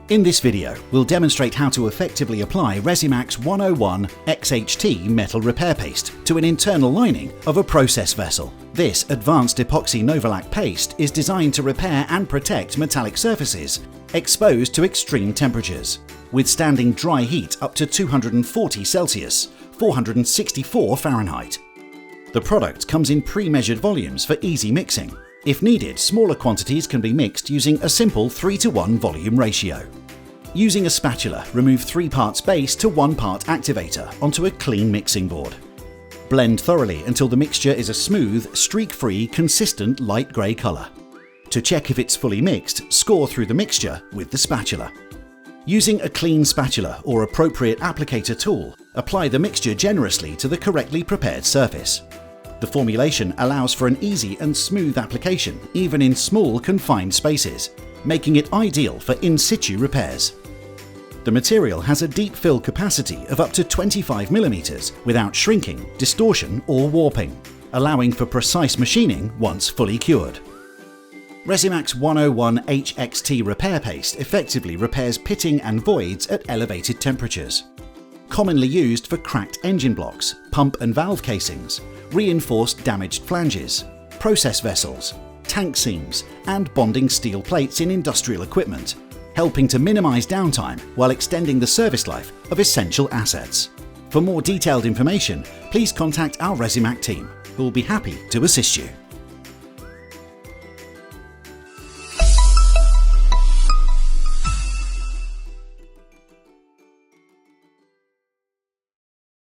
In this video, we'll demonstrate how to effectively apply Resimac's 101 XHT Metal Repair Paste to an internal lining of a process vessel. This advanced epoxy novolac paste is designed to repair and protect metallic surfaces exposed to extreme temperatures, withstanding dry heat up to 240 Celsius, 464 Fahrenheit. The product comes in pre-measured volumes for easy mixing. If needed, smaller quantities can be mixed using a simple 3:1 volume ratio. Using a spatula, remove 3 parts base to 1 part activator onto a clean mixing board. Blend thoroughly until the mixture is a smooth, streak-free, consistent light grey colour. To check if it's fully mixed, score through the mixture with the spatula. Using a clean spatula or appropriate applicator tool, apply the mixture generously to the correctly prepared surface. The formulation allows for an easy and smooth application, even in small, confined spaces, making it ideal for in-situ repairs. The material has a deep fill capacity of up to 25 mm without shrinking, distortion or warping, allowing for precise machining once fully cured. Resimac's 101 XHT Repair Paste effectively repairs pitting and voids at elevated temperatures. Commonly used for cracked engine blocks, pump and valve casings, reinforced damaged flanges, process vessels, tank seams, and bonding steel plates in industrial equipment, helping to minimize downtime while extending the service life of essential assets. For more detailed information, please contact our Resimac team, who will be happy to assist you.